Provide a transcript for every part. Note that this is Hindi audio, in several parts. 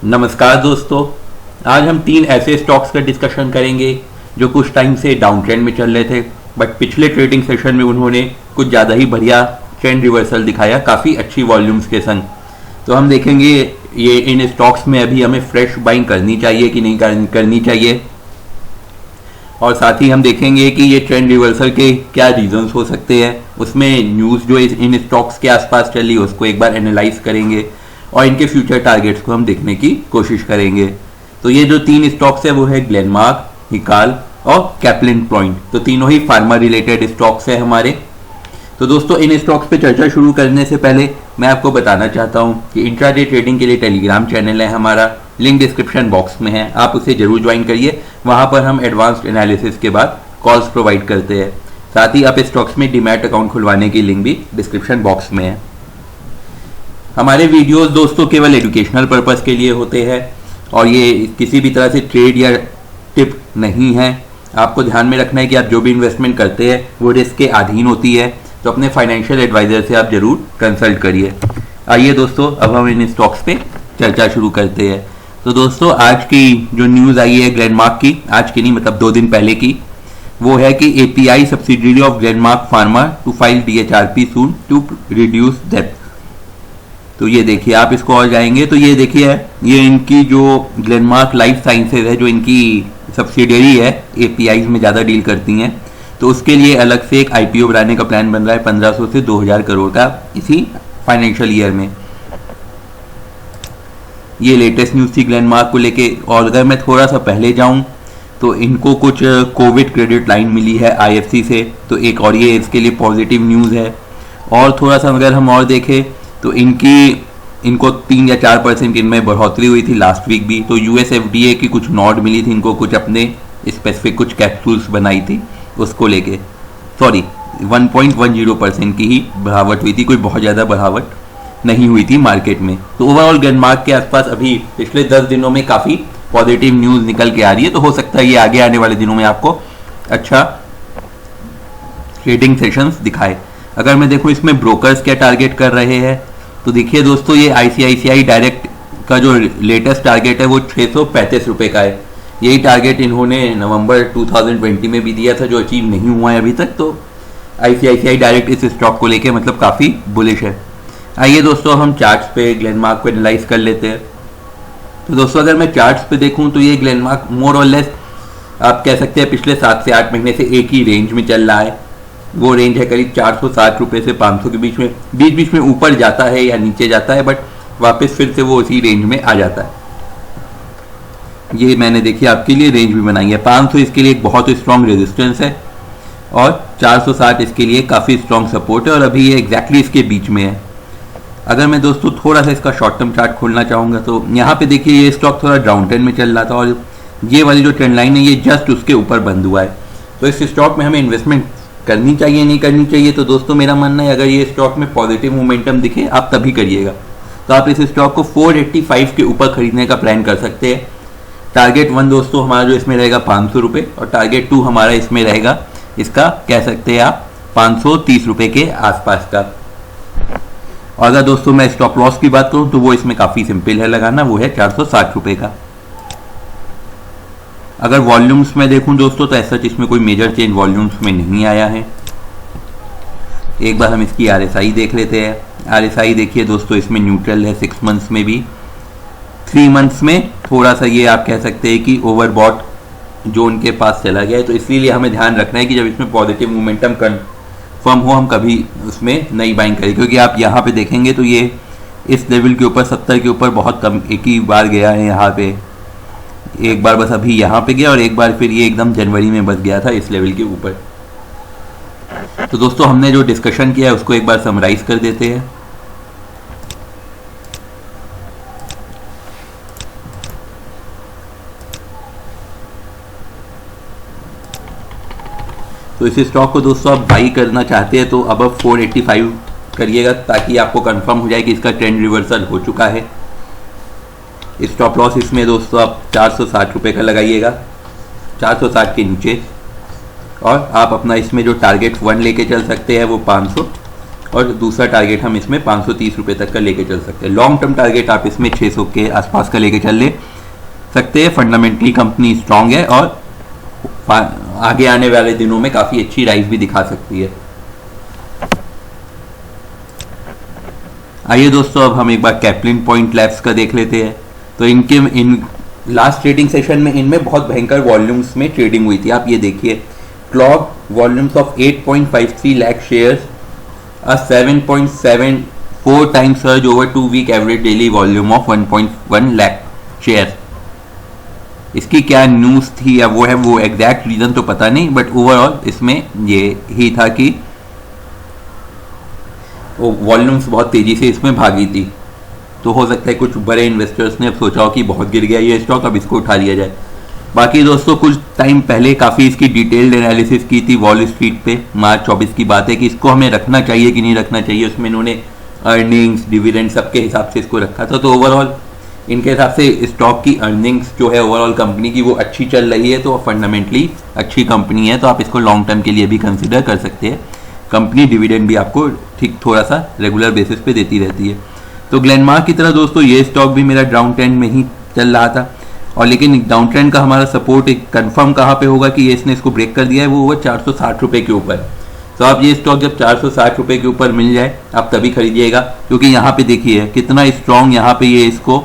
नमस्कार दोस्तों। आज हम तीन ऐसे स्टॉक्स का डिस्कशन करेंगे जो कुछ टाइम से डाउन ट्रेंड में चल रहे थे, बट पिछले ट्रेडिंग सेशन में उन्होंने कुछ ज़्यादा ही बढ़िया ट्रेंड रिवर्सल दिखाया काफ़ी अच्छी वॉल्यूम्स के संग। तो हम देखेंगे ये इन स्टॉक्स में अभी हमें फ्रेश बाइंग करनी चाहिए कि नहीं करनी चाहिए, और साथ ही हम देखेंगे कि ये ट्रेंड रिवर्सल के क्या रीजंस हो सकते हैं। उसमें न्यूज़ जो इन स्टॉक्स के आसपास चली उसको एक बार एनालाइज करेंगे और इनके फ्यूचर टारगेट्स को हम देखने की कोशिश करेंगे। तो ये जो तीन स्टॉक्स है वो है ग्लेनमार्क, हिकाल और कैप्लिन पॉइंट। तो तीनों ही फार्मा रिलेटेड स्टॉक्स है हमारे। तो दोस्तों इन स्टॉक्स पे चर्चा शुरू करने से पहले मैं आपको बताना चाहता हूँ कि इंट्राडे ट्रेडिंग के लिए टेलीग्राम चैनल है हमारा, लिंक डिस्क्रिप्शन बॉक्स में है, आप उसे जरूर ज्वाइन करिए। वहाँ पर हम एडवांस्ड एनालिसिस के बाद कॉल्स प्रोवाइड करते हैं। साथ ही आप स्टॉक्स में डीमैट अकाउंट खुलवाने की लिंक भी डिस्क्रिप्शन बॉक्स में है। हमारे वीडियोस दोस्तों केवल एजुकेशनल पर्पस के लिए होते हैं और ये किसी भी तरह से ट्रेड या टिप नहीं है। आपको ध्यान में रखना है कि आप जो भी इन्वेस्टमेंट करते हैं वो रिस्क के अधीन होती है, तो अपने फाइनेंशियल एडवाइजर से आप जरूर कंसल्ट करिए। आइए दोस्तों अब हम इन स्टॉक्स पे चर्चा शुरू करते हैं। तो दोस्तों आज की जो न्यूज़ आई है ग्लेनमार्क की, आज की नहीं मतलब 2 दिन पहले की, वो है कि API subsidiary of Glenmark pharma to file DHRP soon to reduce depth. तो ये देखिए, आप इसको और जाएंगे तो ये देखिए ये इनकी जो ग्लेनमार्क लाइफ साइंसेज है जो इनकी सब्सिडियरी है, एपीआई में ज़्यादा डील करती हैं, तो उसके लिए अलग से एक आईपीओ बनाने का प्लान बन रहा है 1500 से 2000 करोड़ का इसी फाइनेंशियल ईयर में। ये लेटेस्ट न्यूज़ थी ग्लेनमार्क को लेके। और अगर मैं थोड़ा सा पहले जाऊं तो इनको कुछ कोविड क्रेडिट लाइन मिली है आईएफसी से, तो एक और ये इसके लिए पॉजिटिव न्यूज़ है। और थोड़ा सा अगर हम और देखें तो इनको 3 या 4% इनमें बढ़ोतरी हुई थी लास्ट वीक भी। तो यूएस एफडीए की कुछ नोट मिली थी इनको, कुछ अपने स्पेसिफिक कुछ कैप्सूल्स बनाई थी उसको लेके, सॉरी 1.10% की ही बढ़ावट हुई थी, कोई बहुत ज़्यादा बढ़ावट नहीं हुई थी मार्केट में। तो ओवरऑल ग्लेनमार्क के आसपास अभी पिछले 10 दिनों में काफ़ी पॉजिटिव न्यूज़ निकल के आ रही है। तो हो सकता है ये आगे आने वाले दिनों में आपको अच्छा ट्रेडिंग सेशंस दिखाए। अगर मैं देखूँ इसमें ब्रोकर्स क्या टारगेट कर रहे हैं, तो देखिए दोस्तों ये आईसीआईसीआई डायरेक्ट का जो लेटेस्ट टारगेट है वो 635 रुपये का है। यही टारगेट इन्होंने नवंबर 2020 में भी दिया था जो अचीव नहीं हुआ है अभी तक। तो आईसीआईसीआई डायरेक्ट इस स्टॉक को लेके मतलब काफ़ी बुलिश है। आइए दोस्तों हम चार्ट्स पे ग्लेनमार्क को एनालाइज कर लेते हैं। तो दोस्तों अगर मैं चार्ट्स पे देखूं तो ये ग्लेनमार्क मोर और लेस आप कह सकते हैं पिछले 7 से 8 महीने से एक ही रेंज में चल रहा है। वो रेंज है करीब 460 रुपये से 500 के बीच में, बीच में ऊपर जाता है या नीचे जाता है, बट वापस फिर से वो उसी रेंज में आ जाता है। ये मैंने देखिए आपके लिए रेंज भी बनाई है। 500 इसके लिए एक बहुत स्ट्रॉन्ग रेजिस्टेंस है और 460 इसके लिए काफ़ी स्ट्रॉन्ग सपोर्ट है, और अभी ये एग्जैक्टली इसके बीच में है। अगर मैं दोस्तों थोड़ा सा इसका शॉर्ट टर्म चार्ट खोलना चाहूँगा तो यहाँ पे देखिए ये स्टॉक थोड़ा डाउन ट्रेंड में चल रहा था और ये वाली जो ट्रेंड लाइन है ये जस्ट उसके ऊपर बंद हुआ है। तो इस स्टॉक में हमें इन्वेस्टमेंट करनी चाहिए नहीं करनी चाहिए, तो दोस्तों मेरा मानना है अगर ये स्टॉक में पॉजिटिव मोमेंटम दिखे आप तभी करिएगा। तो आप इस स्टॉक को 485 के ऊपर खरीदने का प्लान कर सकते हैं। टारगेट 1 दोस्तों हमारा जो इसमें रहेगा 500 रुपये, और टारगेट 2 हमारा इसमें रहेगा, इसका कह सकते हैं आप 530 रुपये के आसपास का। और अगर दोस्तों मैं स्टॉप लॉस की बात करूं तो वो इसमें काफ़ी सिंपल है लगाना, वो है 460 रुपये का। अगर वॉल्यूम्स में देखूं दोस्तों तो ऐसा इसमें कोई मेजर चेंज वॉल्यूम्स में नहीं आया है। एक बार हम इसकी आरएसआई देख लेते हैं। आरएसआई देखिए दोस्तों इसमें न्यूट्रल है 6 मंथ्स में भी, 3 मंथ्स में थोड़ा सा ये आप कह सकते हैं कि ओवरबॉट जोन के पास चला गया है। तो इसलिए हमें ध्यान रखना है कि जब इसमें पॉजिटिव मोमेंटम कन्फर्म हो हम कभी उसमें नई बाइंग करें, क्योंकि आप यहाँ पे देखेंगे तो ये इस लेवल के ऊपर 70 के ऊपर बहुत कम एक ही बार गया है। यहाँ पे एक बार बस अभी यहाँ पे गया और एक बार फिर ये एकदम जनवरी में बस गया था इस लेवल के ऊपर। तो दोस्तों हमने जो डिस्कशन किया है उसको एक बार समराइज कर देते हैं। तो इस स्टॉक को दोस्तों आप बाई करना चाहते हैं तो अब 485 करिएगा ताकि आपको कंफर्म हो जाए कि इसका ट्रेंड रिवर्सल हो चुका है। स्टॉप लॉस इसमें दोस्तों आप 460 रुपये का लगाइएगा, 460 के नीचे, और आप अपना इसमें जो टारगेट 1 लेके चल सकते हैं वो 500, और दूसरा टारगेट हम इसमें 530 रुपये तक का लेके चल सकते हैं। लॉन्ग टर्म टारगेट आप इसमें 600 के आसपास का लेके चल ले सकते हैं। फंडामेंटली कंपनी स्ट्रांग है और आगे आने वाले दिनों में काफ़ी अच्छी राइज भी दिखा सकती है। आइए दोस्तों, अब हम एक बार कैप्लिन पॉइंट लैब्स का देख लेते हैं। तो इन लास्ट ट्रेडिंग सेशन में इनमें बहुत भयंकर वॉल्यूम्स में ट्रेडिंग हुई थी। आप ये देखिए, clock volumes of 8.53 lakh shares, a 7.74 times surge over 2 week average daily volume of 1.1 lakh share. इसकी क्या न्यूज़ थी या वो एग्जैक्ट रीज़न तो पता नहीं, बट ओवरऑल इसमें ये ही था कि वॉल्यूम्स बहुत तेज़ी से इसमें भागी थी। तो हो सकता है कुछ बड़े इन्वेस्टर्स ने अब सोचा हो कि बहुत गिर गया ये स्टॉक, अब इसको उठा लिया जाए। बाकी दोस्तों, कुछ टाइम पहले काफ़ी इसकी डिटेल्ड एनालिसिस की थी वॉल स्ट्रीट पे, मार्च 24 की बात है, कि इसको हमें रखना चाहिए कि नहीं रखना चाहिए। उसमें इन्होंने अर्निंग्स, डिविडेंड सबके हिसाब से इसको रखा था। तो ओवरऑल इनके हिसाब से स्टॉक की अर्निंग्स जो है ओवरऑल कंपनी की वो अच्छी चल रही है, तो फंडामेंटली अच्छी कंपनी है, तो आप इसको लॉन्ग टर्म के लिए भी कंसिडर कर सकते हैं। कंपनी डिविडेंड भी आपको ठीक थोड़ा सा रेगुलर बेसिस पे देती रहती है। तो ग्लेनमार्क की तरह दोस्तों ये स्टॉक भी मेरा डाउन ट्रेंड में ही चल रहा था, और लेकिन डाउन ट्रेंड का हमारा सपोर्ट एक कंफर्म कहाँ पे होगा कि ये इसने इसको ब्रेक कर दिया है, वो होगा 460 रुपये के ऊपर। तो आप ये स्टॉक जब 460 रुपये के ऊपर मिल जाए आप तभी खरीदिएगा, क्योंकि यहाँ पे देखिए कितना स्ट्रॉन्ग यहाँ पे ये इसको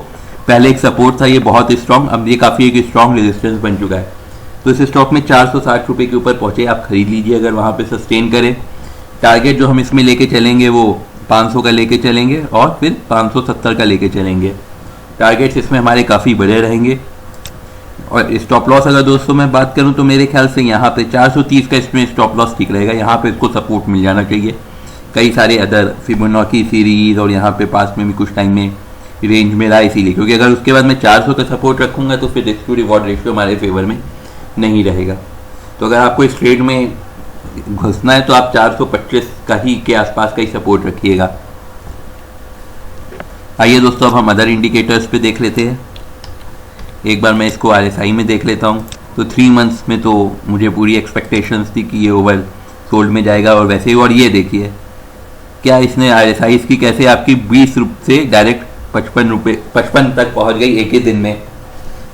पहले एक सपोर्ट था, ये बहुत स्ट्रॉन्ग, अब ये काफ़ी एक स्ट्रॉन्ग रेजिस्टेंस बन चुका है। तो इस स्टॉक में 460 रुपये के ऊपर पहुँचे, आप खरीद लीजिए अगर वहाँ पे सस्टेन करें। टारगेट जो हम इसमें लेके चलेंगे वो 500 का लेके चलेंगे और फिर 570 का लेके चलेंगे। टारगेट्स इसमें हमारे काफ़ी बड़े रहेंगे। और स्टॉप लॉस अगर दोस्तों मैं बात करूं तो मेरे ख्याल से यहाँ पे 430 का इसमें स्टॉप लॉस ठीक रहेगा। यहाँ पे इसको सपोर्ट मिल जाना चाहिए। कई सारे अदर फिबोनाची सीरीज और यहाँ पे पास में भी कुछ टाइम में रेंज में रहा, इसीलिए क्योंकि अगर उसके बाद मैं 400 का सपोर्ट रखूँगा तो फिर रिस्क टू रिवॉर्ड रेशियो हमारे फेवर में नहीं रहेगा। तो अगर आपको इस ट्रेड में घुसना है तो आप 425 का ही के आसपास का ही सपोर्ट रखिएगा। आइए दोस्तों, अब हम अदर इंडिकेटर्स पे देख लेते हैं। एक बार मैं इसको RSI में देख लेता हूँ। तो 3 मंथ्स में तो मुझे पूरी एक्सपेक्टेशंस थी कि ये ओवर सोल्ड में जाएगा, और वैसे ही। और ये देखिए क्या इसने RSI इसकी कैसे आपकी 20 रुपये से डायरेक्ट 55 तक पहुँच गई एक ही दिन में।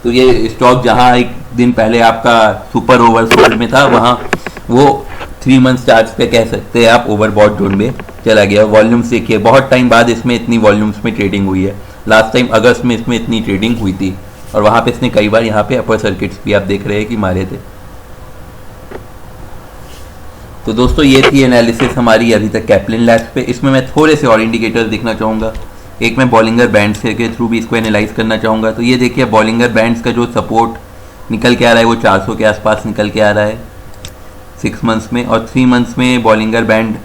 तो ये स्टॉक जहाँ एक दिन पहले आपका सुपर ओवर सोल्ड में था, वहाँ वो 3 मंथ्स चार्ज पे कह सकते हैं आप ओवरबॉट जोन में चला गया। वॉल्यूम्स देखिए, बहुत टाइम बाद इसमें इतनी वॉल्यूम्स में ट्रेडिंग हुई है। लास्ट टाइम अगस्त में इसमें इतनी ट्रेडिंग हुई थी, और वहाँ पे इसने कई बार यहाँ पे अपर सर्किट्स भी आप देख रहे हैं कि मारे थे। तो दोस्तों ये थी एनालिसिस हमारी अभी तक कैप्लिन लैब्स पे। इसमें मैं थोड़े से और इंडिकेटर्स देखना चाहूँगा। एक मैं बॉलिंगर बैंड्स के थ्रू भी इसको एनालाइज करना चाहूँगा। तो ये देखिए बॉलिंगर बैंड्स का जो सपोर्ट निकल के आ रहा है वो 400 के आसपास निकल के आ रहा है 6 मंथ्स में, और 3 मंथ्स में बॉलिंगर बैंड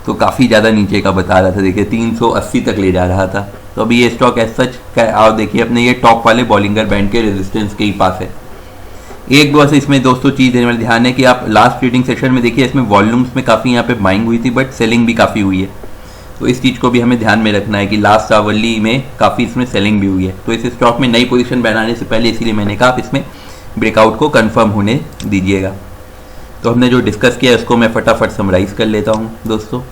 तो काफ़ी ज़्यादा नीचे का बता रहा था। देखिए 380 तक ले जा रहा था। तो अभी ये स्टॉक एज सच आप देखिए अपने ये टॉप वाले बॉलिंगर बैंड के रेजिस्टेंस के ही पास है। एक बस इसमें दोस्तों चीज़ देने वाली ध्यान है कि आप लास्ट ट्रेडिंग सेशन में देखिए इसमें वॉल्यूम्स में काफ़ी यहाँ पे बाइंग हुई थी, बट सेलिंग भी काफ़ी हुई है। तो इस चीज़ को भी हमें ध्यान में रखना है कि लास्ट आवरली में काफ़ी इसमें सेलिंग भी हुई है। तो इस स्टॉक में नई पोजीशन बनाने से पहले इसीलिए मैंने कहा आप इसमें ब्रेकआउट को कंफर्म होने दीजिएगा। तो हमने जो डिस्कस किया उसको मैं फटाफट समराइज कर लेता हूँ दोस्तों।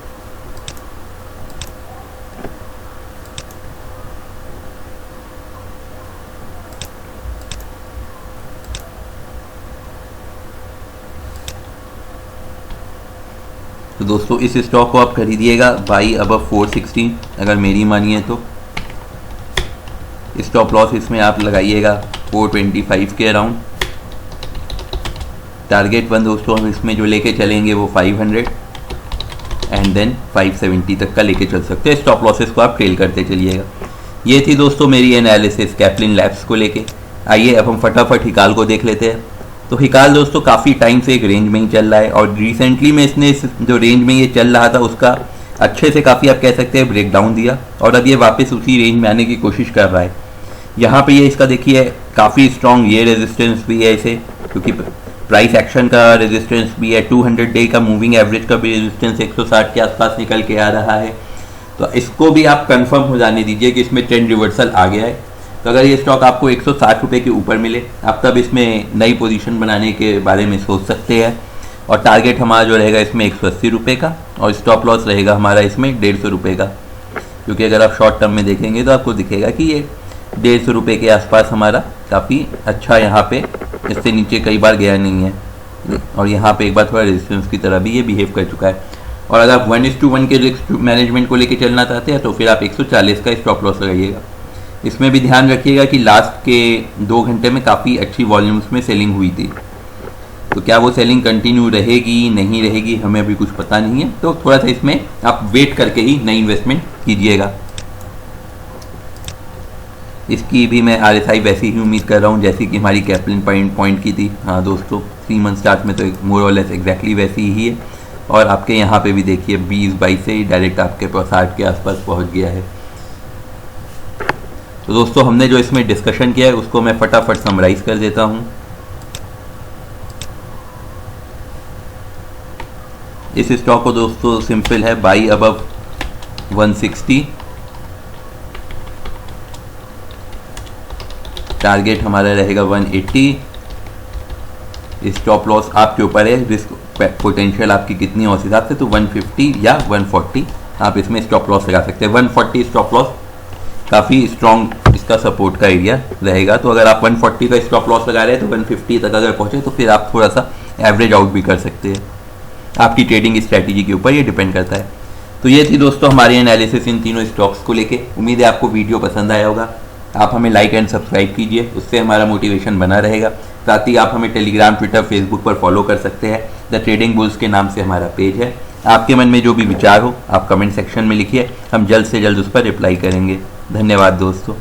तो दोस्तों इस स्टॉक को आप खरीदिएगा बाई अबव 460 अगर मेरी मानिए तो। स्टॉप लॉस इसमें आप लगाइएगा 425 के अराउंड। टारगेट 1 दोस्तों हम इसमें जो लेके चलेंगे वो 500 एंड देन 570 तक का लेके चल सकते हैं। स्टॉप लॉसेस को आप ट्रेल करते चलिएगा। ये थी दोस्तों मेरी एनालिसिस कैप्लिन लैब्स को लेके। आइए अब हम फटाफट हिकाल को देख लेते हैं। तो हिकाल दोस्तों काफ़ी टाइम से एक रेंज में ही चल रहा है, और रिसेंटली में इसने इस जो रेंज में ये चल रहा था उसका अच्छे से काफ़ी आप कह सकते हैं ब्रेकडाउन दिया, और अब ये वापस उसी रेंज में आने की कोशिश कर रहा है। यहाँ पे ये इसका देखिए काफ़ी स्ट्रॉन्ग ये रेजिस्टेंस भी है इसे, क्योंकि प्राइस एक्शन का रेजिस्टेंस भी है। 200 डे का मूविंग एवरेज का भी रेजिस्टेंस 160 के आसपास निकल के आ रहा है। तो इसको भी आप कंफर्म हो जाने दीजिए कि इसमें ट्रेंड रिवर्सल आ गया है। तो अगर ये स्टॉक आपको 160 रुपये के ऊपर मिले आप तब इसमें नई पोजीशन बनाने के बारे में सोच सकते हैं। और टारगेट हमारा जो रहेगा इसमें 180 रुपये का, और स्टॉप लॉस रहेगा हमारा इसमें 150 रुपये का, क्योंकि अगर आप शॉर्ट टर्म में देखेंगे तो आपको दिखेगा कि ये 150 रुपये के आसपास हमारा काफ़ी अच्छा यहाँ पे, इससे नीचे कई बार गया नहीं है, और यहाँ पे एक बार थोड़ा रेजिस्टेंस की तरह भी ये बिहेव कर चुका है। और अगर आप 1:1 के रिस्क मैनेजमेंट को लेके चलना चाहते हैं तो फिर आप 140 का स्टॉप लॉस लगाइएगा। इसमें भी ध्यान रखिएगा कि लास्ट के 2 घंटे में काफ़ी अच्छी वॉल्यूम्स में सेलिंग हुई थी, तो क्या वो सेलिंग कंटिन्यू रहेगी नहीं रहेगी हमें अभी कुछ पता नहीं है, तो थोड़ा सा इसमें आप वेट करके ही नई इन्वेस्टमेंट कीजिएगा। इसकी भी मैं RSI वैसी ही उम्मीद कर रहा हूँ जैसी कि हमारी कैप्लिन पॉइंट की थी। हाँ दोस्तों, 3 मंथ चार्ट में तो मोर और लेस एग्जैक्टली वैसी ही है, और आपके यहाँ पे भी देखिए 20-22 से ही डायरेक्ट आपके 60 के आसपास पहुँच गया है। तो दोस्तों हमने जो इसमें डिस्कशन किया है उसको मैं फटाफट समराइज कर देता हूँ। इस स्टॉक को दोस्तों सिंपल है, बाई अबव 160, टारगेट हमारा रहेगा 180, स्टॉप लॉस आपके ऊपर है, रिस्क पोटेंशियल आपकी कितनी है उस हिसाब से, तो 150 या 140 आप इसमें स्टॉप लॉस लगा सकते हैं। 140 स्टॉप लॉस काफ़ी स्ट्रॉन्ग इसका सपोर्ट का एरिया रहेगा, तो अगर आप 140 का स्टॉप लॉस लगा रहे हैं तो 150 तक अगर पहुँचे तो फिर आप थोड़ा सा एवरेज आउट भी कर सकते हैं। आपकी ट्रेडिंग स्ट्रैटेजी के ऊपर ये डिपेंड करता है। तो ये थी दोस्तों हमारी एनालिसिस इन तीनों स्टॉक्स को लेके। उम्मीद है आपको वीडियो पसंद आया होगा। आप हमें लाइक एंड सब्सक्राइब कीजिए, उससे हमारा मोटिवेशन बना रहेगा। साथ ही आप हमें टेलीग्राम, ट्विटर, फेसबुक पर फॉलो कर सकते हैं। द ट्रेडिंग बुल्स के नाम से हमारा पेज है। आपके मन में जो भी विचार हो आप कमेंट सेक्शन में लिखिए, हम जल्द से जल्द उस पर रिप्लाई करेंगे। धन्यवाद दोस्तों।